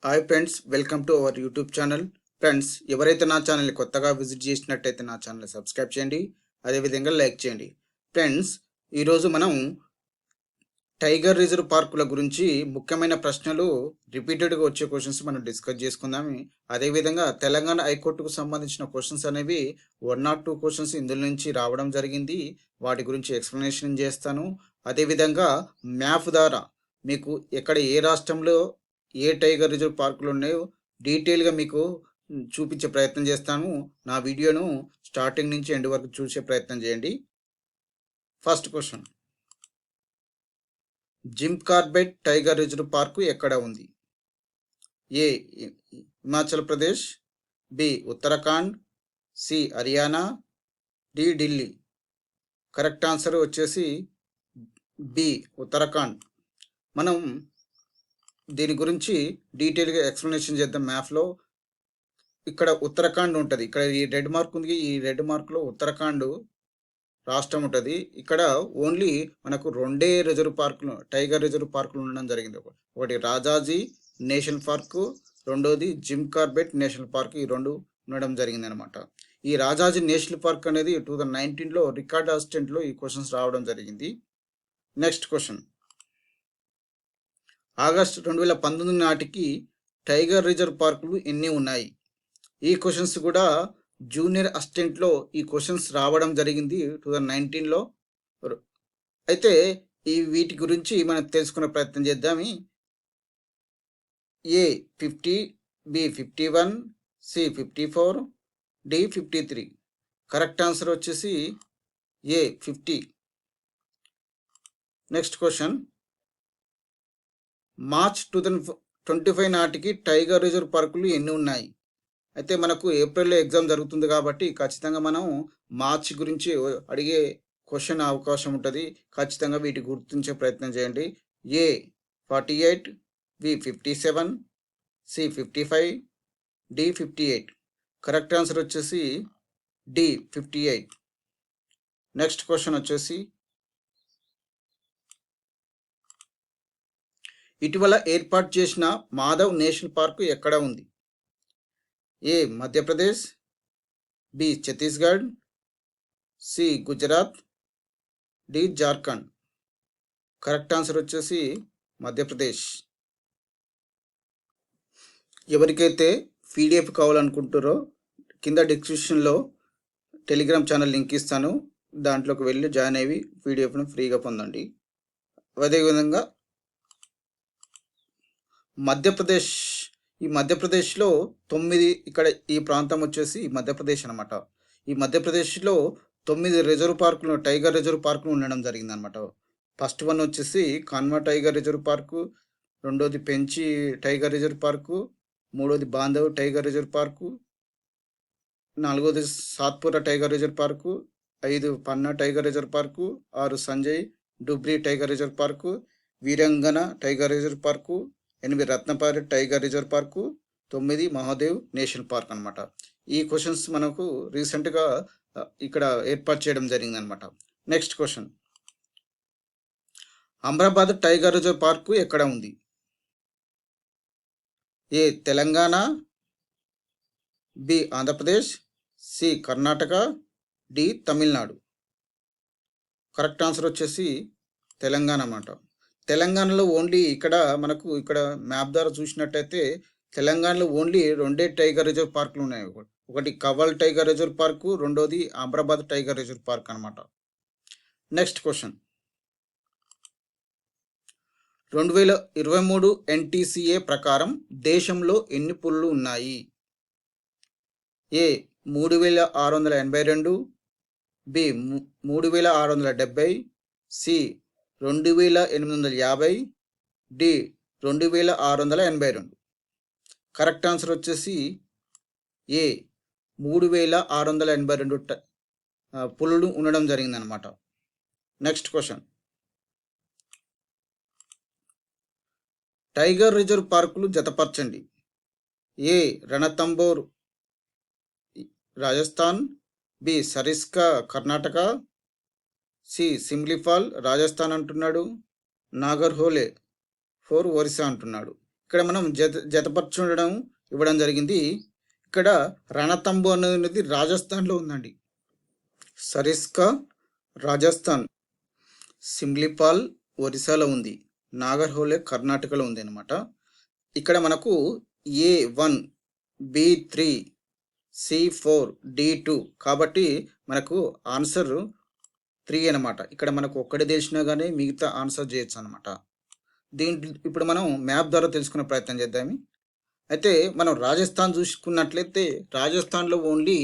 Hi friends, welcome to our YouTube channel. Friends, ఎవరైతే నా ఛానల్ని కొత్తగా విజిట్ చేసినట్టయితే నా ఛానల్ సబ్స్క్రైబ్ చేయండి, అదేవిధంగా లైక్ చేయండి. ఫ్రెండ్స్, ఈరోజు మనం టైగర్ రిజర్వ్ పార్కుల గురించి ముఖ్యమైన ప్రశ్నలు రిపీటెడ్గా వచ్చే క్వశ్చన్స్ మనం డిస్కస్ చేసుకుందాం. అదేవిధంగా తెలంగాణ హైకోర్టుకు సంబంధించిన క్వశ్చన్స్ అనేవి 1 or 2 క్వశ్చన్స్ ఇందులో నుంచి రావడం జరిగింది. వాటి గురించి ఎక్స్ప్లెనేషన్ చేస్తాను. అదేవిధంగా మ్యాప్ ద్వారా మీకు ఎక్కడ ఏ రాష్ట్రంలో ఏ టైగర్ రిజర్వ్ పార్కులు ఉన్నాయో డీటెయిల్గా మీకు చూపించే ప్రయత్నం చేస్తాను. నా వీడియోను స్టార్టింగ్ నుంచి ఎండ్ వరకు చూసే ప్రయత్నం చేయండి. First question, Jim Corbett tiger reserve park ఎక్కడ ఉంది? A Himachal Pradesh, B Uttarakhand, C Haryana, D Delhi. Correct answer వచ్చేసి బి ఉత్తరాఖండ్. మనం దీని గురించి డీటెయిల్గా ఎక్స్ప్లెనేషన్ చేద్దాం. మ్యాప్లో ఇక్కడ ఉత్తరాఖండ్ ఉంటుంది. ఇక్కడ ఈ రెడ్ మార్క్ ఉంది. ఈ రెడ్ మార్క్లో ఉత్తరాఖండ్ రాష్ట్రం ఉంటుంది. ఇక్కడ ఓన్లీ మనకు 2 రిజర్వ్ పార్కులు, టైగర్ రిజర్వ్ పార్కులు ఉండడం జరిగింది. ఒకటి రాజాజీ నేషనల్ పార్కు, రెండోది జిమ్ కార్బెట్ నేషనల్ పార్క్. ఈ 2 ఉండడం జరిగింది అనమాట. ఈ రాజాజీ నేషనల్ పార్క్ అనేది 2019లో రికార్డ్ అసిస్టెంట్లో ఈ క్వశ్చన్స్ రావడం జరిగింది. నెక్స్ట్ క్వశ్చన్, ఆగస్టు 2019 నాటికి టైగర్ రిజర్వ్ పార్కులు ఎన్ని ఉన్నాయి? ఈ క్వశ్చన్స్ కూడా జూనియర్ అసిస్టెంట్లో ఈ క్వశ్చన్స్ రావడం జరిగింది 2019లో. అయితే వీటి గురించి మనం తెలుసుకునే ప్రయత్నం చేద్దాం. A 50, B 51, C 54, D 53. Correct answer వచ్చేసి ఏ 50. నెక్స్ట్ క్వశ్చన్, మార్చ్ 2025 నాటికి టైగర్ రిజర్వ్ పార్కులు ఎన్ని ఉన్నాయి? అయితే మనకు ఏప్రిల్లో ఎగ్జామ్ జరుగుతుంది కాబట్టి ఖచ్చితంగా మనం మార్చ్ గురించి అడిగే క్వశ్చన్ అవకాశం ఉంటుంది. ఖచ్చితంగా వీటి గుర్తించే ప్రయత్నం చేయండి. A 48, B 57, C 55, D 58. Correct answer వచ్చేసి డి 58. నెక్స్ట్ క్వశ్చన్ వచ్చేసి, ఇటీవల ఏర్పాటు చేసిన మాధవ్ నేషనల్ పార్కు ఎక్కడ ఉంది? A Madhya Pradesh, B Chhattisgarh, C Gujarat, D Jharkhand. Correct answer వచ్చేసి మధ్యప్రదేశ్. ఎవరికైతే పీడిఎఫ్ కావాలనుకుంటారో కింద డిస్క్రిప్షన్లో టెలిగ్రామ్ ఛానల్ లింక్ ఇస్తాను. దాంట్లోకి వెళ్ళి జాయిన్ అయ్యి పీడిఎఫ్ను ఫ్రీగా పొందండి. అదేవిధంగా మధ్యప్రదేశ్, ఈ మధ్యప్రదేశ్లో 9, ఇక్కడ ఈ ప్రాంతం వచ్చేసి మధ్యప్రదేశ్ అనమాట. ఈ మధ్యప్రదేశ్లో 9 రిజర్వ్ పార్కులు, టైగర్ రిజర్వ్ పార్కులు ఉండడం జరిగింది అనమాట. ఫస్ట్ వన్ వచ్చేసి కాన్వా టైగర్ రిజర్వ్ పార్కు, రెండోది పెంచి టైగర్ రిజర్వ్ పార్కు, మూడోది బాంధవ్ టైగర్ రిజర్వ్ పార్కు, నాలుగోది Satpura tiger reserve park, 5 Panna tiger reserve park, 6 Sanjay Dubri tiger reserve park, Veerangana tiger reserve park, 8 Ratnapari tiger reserve park, 9 Mahadev national park అనమాట. ఈ క్వశ్చన్స్ మనకు రీసెంట్గా ఇక్కడ ఏర్పాటు చేయడం జరిగింది అనమాట. Next question, Amrabad tiger reserve park ఎక్కడ ఉంది? A Telangana, B Andhra Pradesh, C Karnataka, D Tamil Nadu. Correct answer వచ్చేసి తెలంగాణ అన్నమాట. తెలంగాణలో ఓన్లీ ఇక్కడ మనకు ఇక్కడ మ్యాప్ ద్వారా చూసినట్టయితే తెలంగాణలో ఓన్లీ 2 టైగర్ రిజర్వ్ పార్కులు ఉన్నాయి. ఒకటి కవల్ టైగర్ రిజర్వ్ పార్కు, రెండోది అమరాబాద్ టైగర్ రిజర్వ్ పార్క్ అనమాట. నెక్స్ట్ క్వశ్చన్, 2023 NTCA ప్రకారం దేశంలో ఎన్ని పులులు ఉన్నాయి? A 3682, B 3670, C 2850, D 2682. Correct answer వచ్చేసి ఏ 3682 పులులు ఉండడం జరిగిందనమాట. నెక్స్ట్ క్వశ్చన్, టైగర్ రిజర్వ్ పార్కులు జతపరచండి. ఏ రణతంబోర్ రాజస్థాన్, బి సరిస్కా కర్ణాటక, సి సిమ్లిపాల్ రాజస్థాన్ అంటున్నాడు, నాగర్హోలే 4 ఒరిస్సా అంటున్నాడు. ఇక్కడ మనం జతపరచుండడం ఇవ్వడం జరిగింది. ఇక్కడ రణతంబు అనేది రాజస్థాన్లో ఉందండి. సరిస్కా రాజస్థాన్, సిమ్లిపాల్ ఒరిస్సాలో ఉంది, నాగర్హోలే కర్ణాటకలో ఉంది అనమాట. ఇక్కడ మనకు A1, B3, C4, D2 కాబట్టి మనకు ఆన్సర్ 3 అనమాట. ఇక్కడ మనకు ఒక్కటి తెలిసినా కానీ మిగతా ఆన్సర్ చేయొచ్చు అనమాట. ఇప్పుడు మనం మ్యాప్ ద్వారా తెలుసుకునే ప్రయత్నం చేద్దాం. అయితే మనం రాజస్థాన్ చూసుకున్నట్లయితే రాజస్థాన్లో ఓన్లీ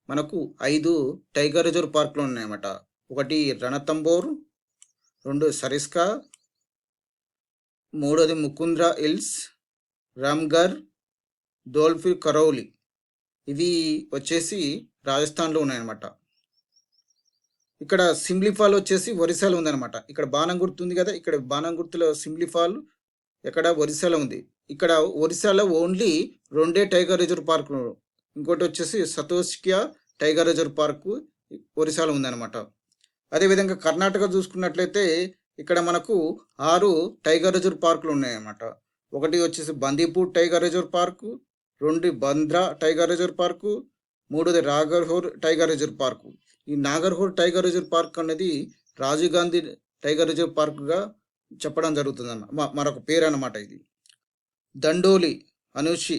మనకు 5 టైగర్ రిజర్వ్ పార్కులు ఉన్నాయన్నమాట. ఒకటి రణతంబోర్, 2 సరిస్కా, 3 ముకుంద్రా హిల్స్, రామ్గర్, ధోల్పూర్, కరౌలి. ఇవి వచ్చేసి రాజస్థాన్లో ఉన్నాయన్నమాట. ఇక్కడ సిమ్లిఫాల్ వచ్చేసి ఒరిస్సాలో ఉందన్నమాట. ఇక్కడ బాణం గుర్తు ఉంది కదా, ఇక్కడ బాణం గుర్తులో సిమ్లిఫాల్ ఎక్కడ ఒరిస్సాలో ఉంది. ఇక్కడ ఒరిస్సాలో ఓన్లీ 2 టైగర్ రిజర్వ్ పార్కులు, ఇంకోటి వచ్చేసి సతోష్కియా టైగర్ రిజర్వ్ పార్కు ఒరిస్సాలో ఉందన్నమాట. అదేవిధంగా కర్ణాటక చూసుకున్నట్లయితే ఇక్కడ మనకు 6 టైగర్ రిజర్వ్ పార్కులు ఉన్నాయన్నమాట. ఒకటి వచ్చేసి Bandipur tiger reserve park, 2 Bandra tiger reserve park, 3 Nagarhole tiger reserve park. ఈ నాగర్హోల్ టైగర్ రిజర్వ్ పార్క్ అనేది రాజీవ్ గాంధీ టైగర్ రిజర్వ్ పార్క్గా చెప్పడం జరుగుతుంది మరొక పేరు అన్నమాట. ఇది దండోలి అనుషి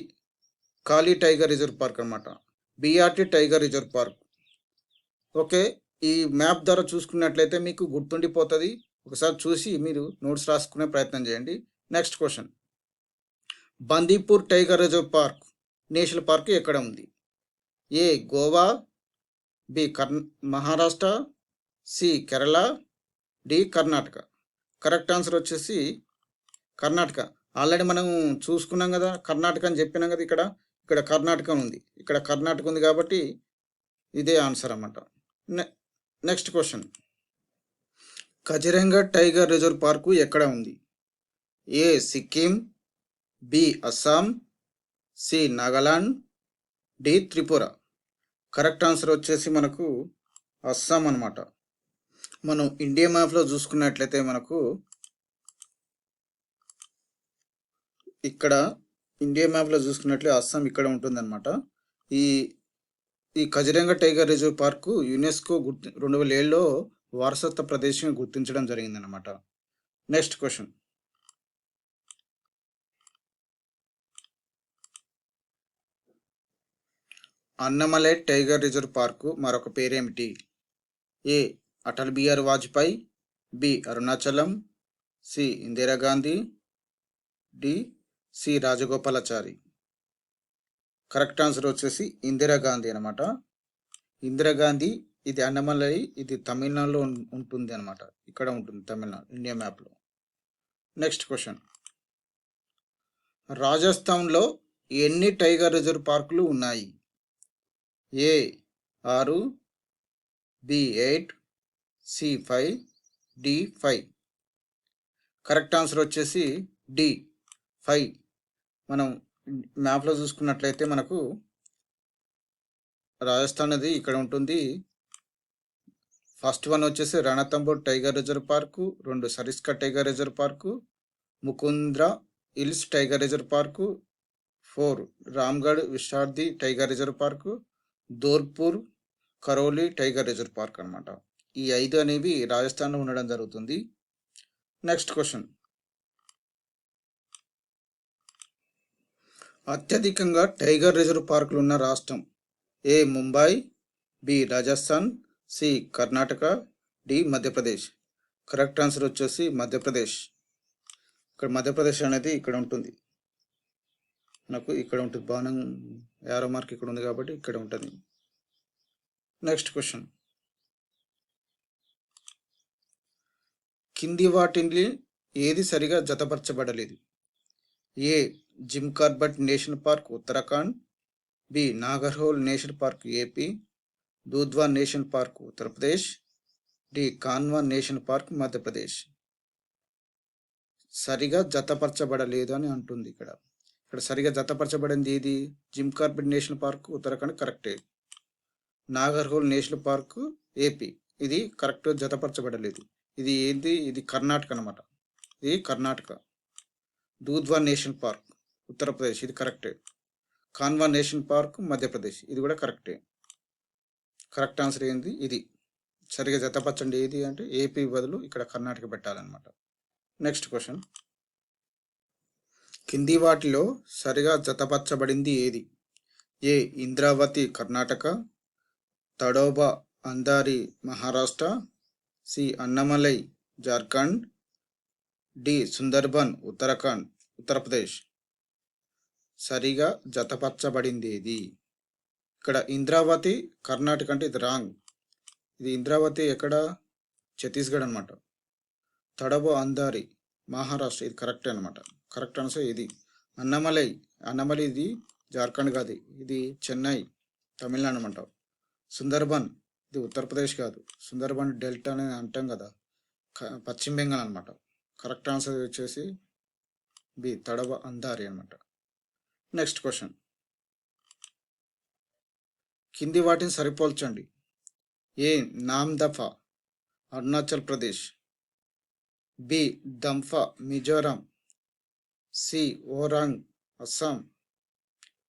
కాళీ టైగర్ రిజర్వ్ పార్క్ అనమాట, బిఆర్టీ టైగర్ రిజర్వ్ పార్క్. ఓకే, ఈ మ్యాప్ ద్వారా చూసుకున్నట్లయితే మీకు గుర్తుండిపోతుంది. ఒకసారి చూసి మీరు నోట్స్ రాసుకునే ప్రయత్నం చేయండి. Next question, Bandipur tiger reserve park national park ఎక్కడ ఉంది? A Goa, B Maharashtra, C Kerala, D Karnataka. Correct answer వచ్చేసి కర్ణాటక. ఆల్రెడీ మనం చూసుకున్నాం కదా, కర్ణాటక అని చెప్పినాం కదా. ఇక్కడ కర్ణాటక ఉంది, ఇక్కడ కర్ణాటక ఉంది కాబట్టి ఇదే ఆన్సర్ అన్నమాట. Next question, Kaziranga tiger reserve park ఎక్కడ ఉంది? A Sikkim, B Assam, C Nagaland, D Tripura. Correct answer వచ్చేసి మనకు అస్సాం అనమాట. మనం ఇండియా మ్యాప్లో చూసుకున్నట్లయితే మనకు ఇక్కడ ఇండియా మ్యాప్లో చూసుకున్నట్లయితే అస్సాం ఇక్కడ ఉంటుందన్నమాట. ఈ Kaziranga tiger reserve park UNESCO 2007లో వారసత్వ ప్రదేశంగా గుర్తించడం జరిగిందనమాట. Next question, Annamalai tiger reserve park మరొక పేరేమిటి? A Atal Bihari Vajpayee, B Arunachalam, C Indira Gandhi, D C Rajagopalachari. Correct answer వచ్చేసి ఇందిరాగాంధీ అనమాట. ఇందిరాగాంధీ, ఇది అన్నమలై, ఇది తమిళనాడులో ఉంటుంది అనమాట. ఇక్కడ ఉంటుంది తమిళనాడు ఇండియా మ్యాప్లో. నెక్స్ట్ క్వశ్చన్, రాజస్థాన్లో ఎన్ని టైగర్ రిజర్వ్ పార్కులు ఉన్నాయి? A 6, B 8, C 5, D 5. Correct answer వచ్చేసి డి 5. మనం మ్యాప్లో చూసుకున్నట్లయితే మనకు రాజస్థాన్ అది ఇక్కడ ఉంటుంది. ఫస్ట్ వన్ వచ్చేసి Ranthambore tiger reserve park, 2 Sariska tiger reserve park, Mukundra hills tiger reserve park, 4 Ramgarh Vishardi tiger reserve park, Dholpur Karauli tiger reserve park అనమాట. ఈ 5 అనేవి రాజస్థాన్లో ఉండడం జరుగుతుంది. నెక్స్ట్ క్వశ్చన్, అత్యధికంగా టైగర్ రిజర్వ్ పార్కులు ఉన్న రాష్ట్రం? A Mumbai, B Rajasthan, C Karnataka, D Madhya Pradesh. Correct answer వచ్చేసి మధ్యప్రదేశ్. ఇక్కడ మధ్యప్రదేశ్ అనేది ఇక్కడ ఉంటుంది, మనకు ఇక్కడ ఉంటుంది. బాణం యారో మార్క్ ఇక్కడ ఉంది కాబట్టి ఇక్కడ ఉంటుంది. నెక్స్ట్ క్వశ్చన్, కింది వాటిని ఏది సరిగా జతపరచబడలేదు? A Jim Corbett national park Uttarakhand, B Nagarhole national park AP, Dudhwa national park Uttar Pradesh, D Kanha national park Madhya Pradesh. సరిగా జతపరచబడలేదు అని అంటుంది. ఇక్కడ సరిగా జతపరచబడింది ఏది? Jim Corbett national park Uttarakhand కరెక్టే. నాగర్హోల్ నేషనల్ పార్క్ ఏపీ, ఇది కరెక్ట్ జతపరచబడలేదు. ఇది ఏంది? ఇది కర్ణాటక అనమాట. ఇది కర్ణాటక. దూధ్వా నేషనల్ పార్క్ ఉత్తరప్రదేశ్, ఇది కరెక్టే. కాన్వా నేషనల్ పార్క్ మధ్యప్రదేశ్, ఇది కూడా కరెక్టే. కరెక్ట్ ఆన్సర్ ఏంది ఇది. సరిగా జతపరచండి. ఏది అంటే ఏపీ బదులు ఇక్కడ కర్ణాటక పెట్టాలన్నమాట. నెక్స్ట్ క్వశ్చన్, కింది వాటిలో సరిగా జతపరచబడింది ఏది? ఏ ఇంద్రావతి కర్ణాటక, తడోబా అందారి మహారాష్ట్ర, సి అన్నమలై జార్ఖండ్, డి సుందర్బన్ ఉత్తరప్రదేశ్. సరిగా జతపరచబడింది ఏది? ఇక్కడ ఇంద్రావతి కర్ణాటక అంటే ఇది రాంగ్. ఇది ఇంద్రావతి ఎక్కడ? ఛత్తీస్గఢ్ అనమాట. తడబో అందారి మహారాష్ట్ర, ఇది కరెక్ట్ అనమాట. కరెక్ట్ ఆన్సర్ ఇది. అన్నమలై ఇది జార్ఖండ్ కాదు, ఇది చెన్నై తమిళనాడు అనమాట. సుందర్బన్ ఇది ఉత్తరప్రదేశ్ కాదు, సుందర్బన్ డెల్టా అని అంటాం కదా, పశ్చిమ బెంగాల్ అనమాట. కరెక్ట్ ఆన్సర్ వచ్చేసి బి తడబ అందారి అనమాట. నెక్స్ట్ క్వశ్చన్, కింది వాటిని సరిపోల్చండి. A Namdapha Arunachal Pradesh, B Dampa Mizoram, C Orang Assam,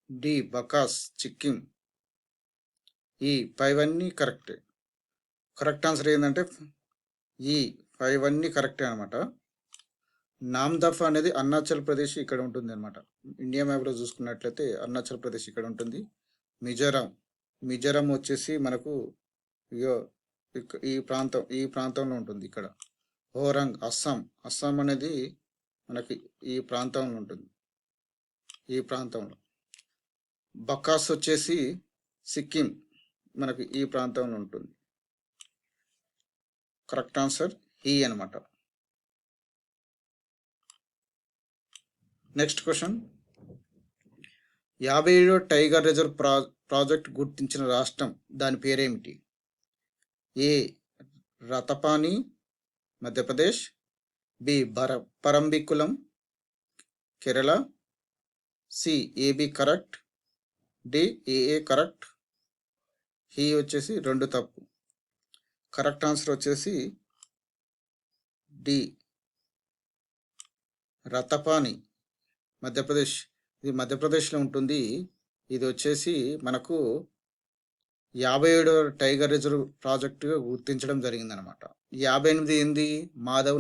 D Buxa Sikkim. ఈ 5 అన్నీ కరెక్టే. కరెక్ట్ ఆన్సర్ ఏంటంటే ఈ 5 అన్నీ కరెక్టే అనమాట. నామ్దఫా అనేది అరుణాచల్ ప్రదేశ్ ఇక్కడ ఉంటుంది అనమాట. ఇండియా మ్యాప్లో చూసుకున్నట్లయితే అరుణాచల్ ప్రదేశ్ ఇక్కడ ఉంటుంది. మిజోరాం వచ్చేసి మనకు ఈ ప్రాంతంలో ఉంటుంది ఇక్కడ. ఓరంగ్ అస్సాం అనేది మనకి ఈ ప్రాంతంలో ఉంటుంది, ఈ ప్రాంతంలో. బకాస్ వచ్చేసి సిక్కిం మనకి ఈ ప్రాంతంలో ఉంటుంది. కరెక్ట్ ఆన్సర్ ఈ అనమాట. నెక్స్ట్ క్వశ్చన్, 57వ టైగర్ రిజర్వ్ ప్రాజెక్ట్ గుర్తించిన రాష్ట్రం, దాని పేరేమిటి? A Ratapani Madhya Pradesh, B Parambikulam Kerala, C A B correct, D A A correct, ఈ వచ్చేసి 2 తప్పు. కరెక్ట్ ఆన్సర్ వచ్చేసి డి రతపాని మధ్యప్రదేశ్, ఇది మధ్యప్రదేశ్లో ఉంటుంది. ఇది వచ్చేసి మనకు 57వ టైగర్ రిజర్వ్ ప్రాజెక్టుగా గుర్తించడం జరిగిందనమాట. 58 ఏంది? మాధవ్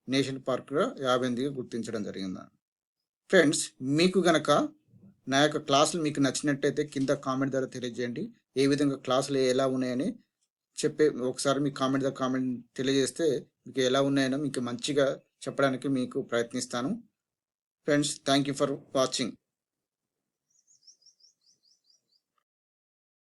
నేషనల్ పార్క్గా 58గా గుర్తించడం జరిగింది. ఫ్రెండ్స్, మీకు గనక నా యొక్క క్లాసులు మీకు నచ్చినట్టయితే కింద కామెంట్ ద్వారా తెలియజేయండి. ఏ విధంగా క్లాసులు ఎలా ఉన్నాయని ఒకసారి మీ కామెంట్ తెలియజేస్తే మీకు ఎలా ఉన్నాయనో మీకు మంచిగా చెప్పడానికి మీకు ప్రయత్నిస్తాను. Friends, thank you for watching.